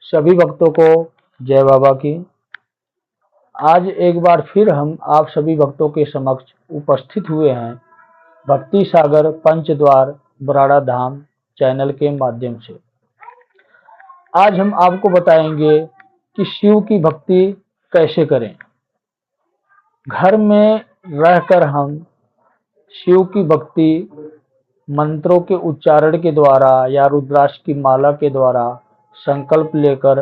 सभी भक्तों को जय बाबा की। आज एक बार फिर हम आप सभी भक्तों के समक्ष उपस्थित हुए हैं भक्ति सागर पंचद्वार बराड़ा धाम चैनल के माध्यम से। आज हम आपको बताएंगे कि शिव की भक्ति कैसे करें। घर में रहकर हम शिव की भक्ति मंत्रों के उच्चारण के द्वारा या रुद्राक्ष की माला के द्वारा संकल्प लेकर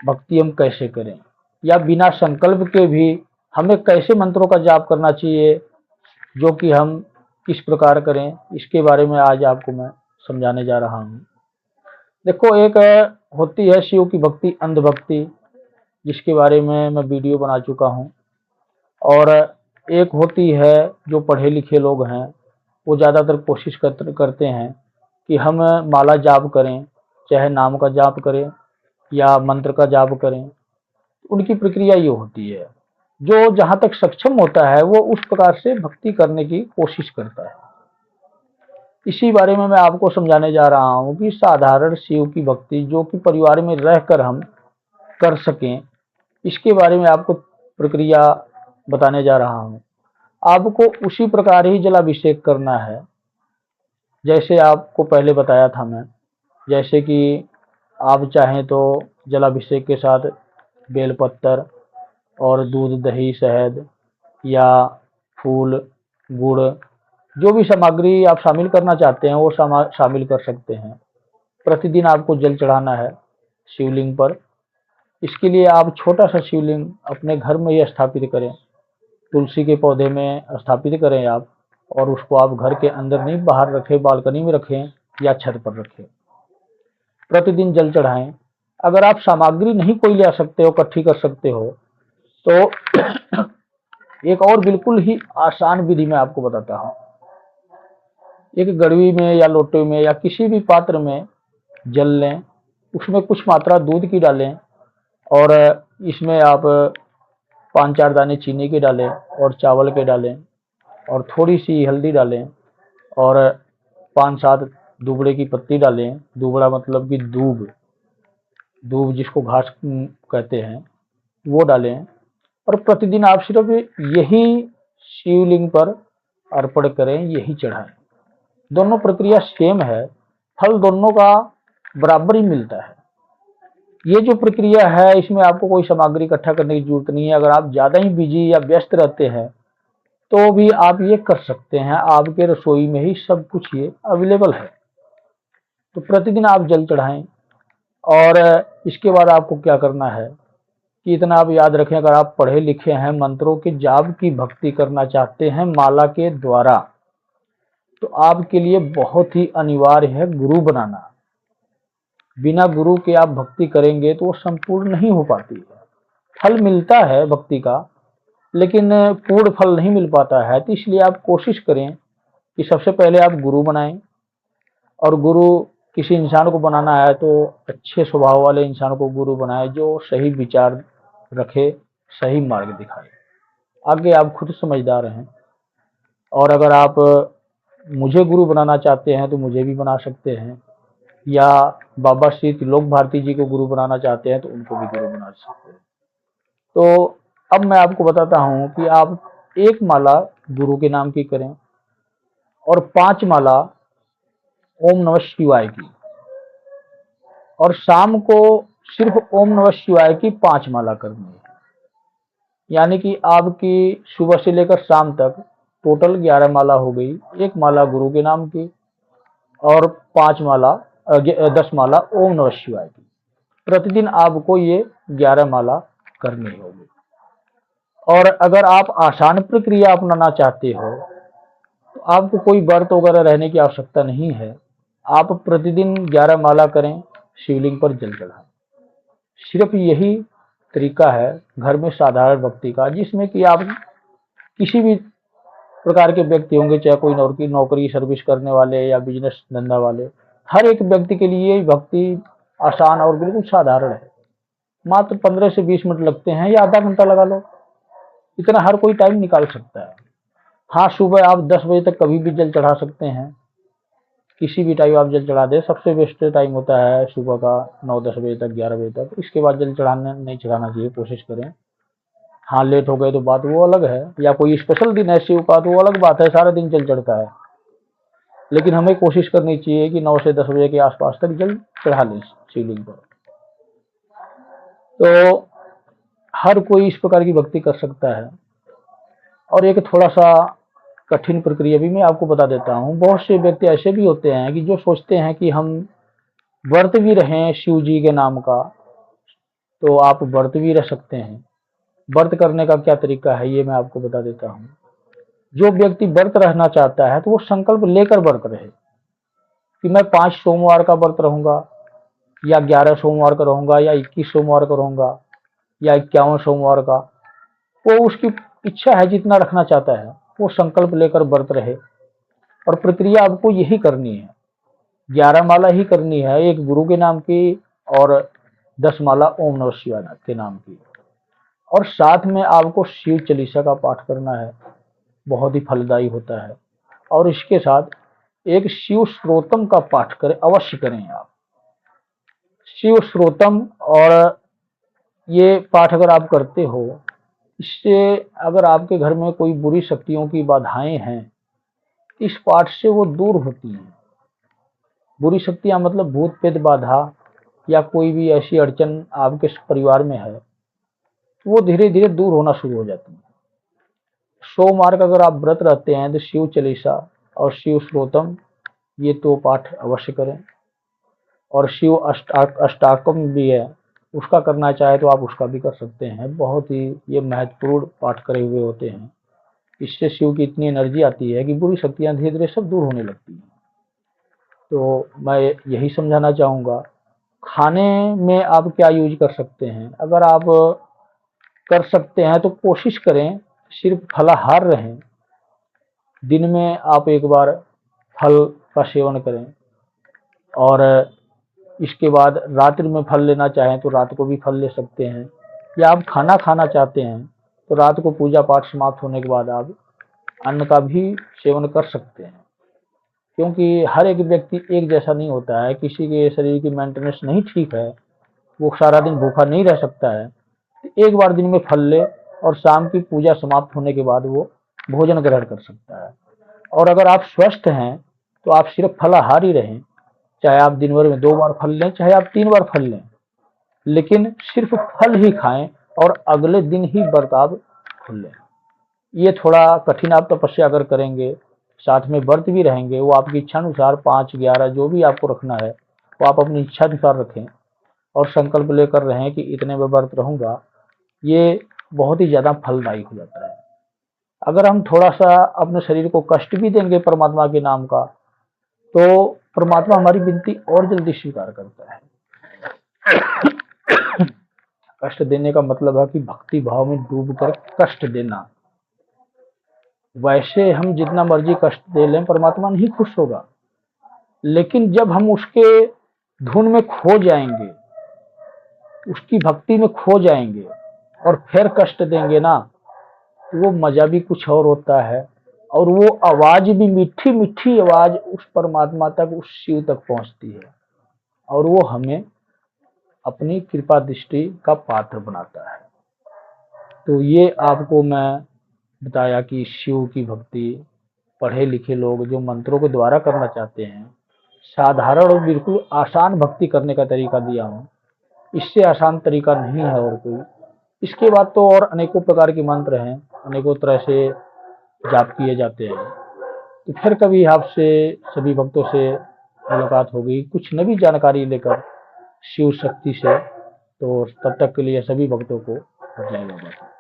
भक्ति हम कैसे करें, या बिना संकल्प के भी हमें कैसे मंत्रों का जाप करना चाहिए, जो कि हम किस प्रकार करें, इसके बारे में आज आपको मैं समझाने जा रहा हूँ। देखो, एक होती है शिव की भक्ति अंधभक्ति, जिसके बारे में मैं वीडियो बना चुका हूँ, और एक होती है जो पढ़े लिखे लोग हैं, वो ज़्यादातर कोशिश करते हैं कि हम माला जाप करें, चाहे नाम का जाप करें या मंत्र का जाप करें। उनकी प्रक्रिया ये होती है, जो जहाँ तक सक्षम होता है वो उस प्रकार से भक्ति करने की कोशिश करता है। इसी बारे में मैं आपको समझाने जा रहा हूँ कि साधारण शिव की भक्ति जो कि परिवार में रहकर हम कर सकें, इसके बारे में आपको प्रक्रिया बताने जा रहा हूँ। आपको उसी प्रकार ही जलाभिषेक करना है जैसे आपको पहले बताया था मैं। जैसे कि आप चाहें तो जलाभिषेक के साथ बेलपत्र और दूध दही शहद या फूल गुड़, जो भी सामग्री आप शामिल करना चाहते हैं वो शामिल कर सकते हैं। प्रतिदिन आपको जल चढ़ाना है शिवलिंग पर। इसके लिए आप छोटा सा शिवलिंग अपने घर में ही स्थापित करें, तुलसी के पौधे में स्थापित करें आप, और उसको आप घर के अंदर नहीं बाहर रखें, बालकनी में रखें या छत पर रखें। प्रतिदिन जल चढ़ाएं। अगर आप सामग्री नहीं कोई ले आ सकते हो, इकट्ठी कर सकते हो, तो एक और बिल्कुल ही आसान विधि मैं आपको बताता हूँ। एक गड़वी में या लोटे में या किसी भी पात्र में जल लें, उसमें कुछ मात्रा दूध की डालें, और इसमें आप 5-4 दाने चीनी के डालें और चावल के डालें, और थोड़ी सी हल्दी डालें, और 5-7 दुबड़े की पत्ती डालें। दुबड़ा मतलब कि दूब, दूब जिसको घास कहते हैं, वो डालें। और प्रतिदिन आप सिर्फ यही शिवलिंग पर अर्पण करें, यही चढ़ाएं। दोनों प्रक्रिया सेम है, फल दोनों का बराबर ही मिलता है। ये जो प्रक्रिया है, इसमें आपको कोई सामग्री इकट्ठा करने की जरूरत नहीं है। अगर आप ज़्यादा ही बिजी या व्यस्त रहते हैं तो भी आप ये कर सकते हैं, आपके रसोई में ही सब कुछ ये अवेलेबल है। तो प्रतिदिन आप जल चढ़ाएं। और इसके बाद आपको क्या करना है कि इतना आप याद रखें, अगर आप पढ़े लिखे हैं, मंत्रों के जाप की भक्ति करना चाहते हैं माला के द्वारा, तो आपके लिए बहुत ही अनिवार्य है गुरु बनाना। बिना गुरु के आप भक्ति करेंगे तो वो संपूर्ण नहीं हो पाती है। फल मिलता है भक्ति का, लेकिन पूर्ण फल नहीं मिल पाता है। तो इसलिए आप कोशिश करें कि सबसे पहले आप गुरु बनाएं। और गुरु किसी इंसान को बनाना है तो अच्छे स्वभाव वाले इंसान को गुरु बनाए, जो सही विचार रखे, सही मार्ग दिखाए। आगे आप खुद समझदार हैं। और अगर आप मुझे गुरु बनाना चाहते हैं तो मुझे भी बना सकते हैं, या बाबा श्री त्रिलोक भारती जी को गुरु बनाना चाहते हैं तो उनको भी गुरु बना सकते हैं। तो अब मैं आपको बताता हूँ कि आप एक माला गुरु के नाम की करें और 5 माला ओम नमः शिवाय की, और शाम को सिर्फ ओम नमः शिवाय की 5 माला करनी है। यानी कि आपकी सुबह से लेकर शाम तक टोटल 11 माला हो गई। एक माला गुरु के नाम की और 5 माला 10 माला ओम नमः शिवाय की। प्रतिदिन आपको ये 11 माला करनी होगी। और अगर आप आसान प्रक्रिया अपनाना चाहते हो तो आपको कोई व्रत वगैरह रहने की आवश्यकता नहीं है। आप प्रतिदिन 11 माला करें, शिवलिंग पर जल चढ़ाएं। सिर्फ यही तरीका है घर में साधारण भक्ति का, जिसमें कि आप किसी भी प्रकार के व्यक्ति होंगे, चाहे कोई नौकरी सर्विस करने वाले या बिजनेस धंधा वाले, हर एक व्यक्ति के लिए भक्ति आसान और बिल्कुल साधारण है। मात्र 15 से 20 मिनट लगते हैं या आधा घंटा लगा लो, इतना हर कोई टाइम निकाल सकता है। हाँ, सुबह आप 10 बजे तक कभी भी जल चढ़ा सकते हैं, किसी भी टाइम आप जल चढ़ा दें। सबसे बेस्ट टाइम होता है सुबह का 9-10 बजे तक, 11 बजे तक। इसके बाद जल चढ़ाना नहीं चढ़ाना चाहिए, कोशिश करें। हाँ, लेट हो गए तो बात वो अलग है, या कोई स्पेशल दिन है शिव का तो वो अलग बात है, सारा दिन जल चढ़ता है। लेकिन हमें कोशिश करनी चाहिए कि 9 से 10 बजे के आसपास तक जल चढ़ा लें शिवलिंग पर। तो हर कोई इस प्रकार की भक्ति कर सकता है। और एक थोड़ा सा कठिन प्रक्रिया भी मैं आपको बता देता हूँ। बहुत से व्यक्ति ऐसे भी होते हैं कि जो सोचते हैं कि हम व्रत भी रहें शिव जी के नाम का, तो आप व्रत भी रह सकते हैं। व्रत करने का क्या तरीका है ये मैं आपको बता देता हूँ। जो व्यक्ति व्रत रहना चाहता है तो वो संकल्प लेकर व्रत रहे कि मैं 5 सोमवार का व्रत रहूंगा, या 11 सोमवार का रहूंगा, या 21 सोमवार का रहूंगा, या 51 सोमवार का। वो उसकी इच्छा है, जितना रखना चाहता है वो संकल्प लेकर व्रत रहे। और प्रक्रिया आपको यही करनी है, 11 माला ही करनी है एक गुरु के नाम की, और 10 माला ओम नमः शिवाय के नाम की। और साथ में आपको शिव चालीसा का पाठ करना है, बहुत ही फलदायी होता है। और इसके साथ एक शिव श्रोतम का पाठ करें, अवश्य करें आप शिव श्रोतम। और ये पाठ अगर आप करते हो, इससे अगर आपके घर में कोई बुरी शक्तियों की बाधाएं हैं, इस पाठ से वो दूर होती हैं। बुरी शक्तियां मतलब भूत प्रेत बाधा, या कोई भी ऐसी अड़चन आपके परिवार में है, वो धीरे धीरे दूर होना शुरू हो जाती है। सोमवार का अगर आप व्रत रहते हैं तो शिव चालीसा और शिव श्रोतम ये तो पाठ अवश्य करें। और शिव अष्टाकम भी है, उसका करना चाहे तो आप उसका भी कर सकते हैं। बहुत ही ये महत्वपूर्ण पाठ करे हुए होते हैं। इससे शिव की इतनी एनर्जी आती है कि बुरी शक्तियां धीरे धीरे सब दूर होने लगती हैं। तो मैं यही समझाना चाहूँगा। खाने में आप क्या यूज कर सकते हैं, अगर आप कर सकते हैं तो कोशिश करें सिर्फ फलाहार रहें। दिन में आप एक बार फल का सेवन करें, और इसके बाद रात्रि में फल लेना चाहें तो रात को भी फल ले सकते हैं। या आप खाना खाना चाहते हैं तो रात को पूजा पाठ समाप्त होने के बाद आप अन्न का भी सेवन कर सकते हैं। क्योंकि हर एक व्यक्ति एक जैसा नहीं होता है, किसी के शरीर की मेंटेनेंस नहीं ठीक है, वो सारा दिन भूखा नहीं रह सकता है। एक बार दिन में फल ले, और शाम की पूजा समाप्त होने के बाद वो भोजन ग्रहण कर सकता है। और अगर आप स्वस्थ हैं तो आप सिर्फ फलाहारी रहें, चाहे आप दिन भर में 2 बार फल लें, चाहे आप 3 बार फल लें, लेकिन सिर्फ फल ही खाएं और अगले दिन ही व्रत आप खोल लें। ये थोड़ा कठिन आप तपस्या अगर करेंगे, साथ में व्रत भी रहेंगे, वो आपकी इच्छा अनुसार 5, 11 जो भी आपको रखना है वो आप अपनी इच्छा अनुसार रखें, और संकल्प लेकर रहें कि इतने में व्रत रहूंगा। ये बहुत ही ज़्यादा फलदायी हो जाता है। अगर हम थोड़ा सा अपने शरीर को कष्ट भी देंगे परमात्मा के नाम का, तो परमात्मा हमारी विनती और जल्दी स्वीकार करता है। कष्ट देने का मतलब है कि भक्ति भाव में डूबकर कष्ट देना। वैसे हम जितना मर्जी कष्ट दे लें, परमात्मा नहीं खुश होगा। लेकिन जब हम उसके धुन में खो जाएंगे, उसकी भक्ति में खो जाएंगे, और फिर कष्ट देंगे ना, तो वो मजा भी कुछ और होता है। और वो आवाज भी, मीठी मीठी आवाज उस परमात्मा तक, उस शिव तक पहुंचती है, और वो हमें अपनी कृपा दृष्टि का पात्र बनाता है। तो ये आपको मैं बताया कि शिव की भक्ति पढ़े लिखे लोग जो मंत्रों के द्वारा करना चाहते हैं, साधारण और बिल्कुल आसान भक्ति करने का तरीका दिया हूँ। इससे आसान तरीका नहीं है और कोई। इसके बाद तो और अनेकों प्रकार के मंत्र हैं, अनेकों तरह से जाप किए जाते हैं। तो फिर कभी आपसे सभी भक्तों से मुलाकात होगी कुछ नई जानकारी लेकर शिव शक्ति से। तो तब तक के लिए सभी भक्तों को जय बाबा।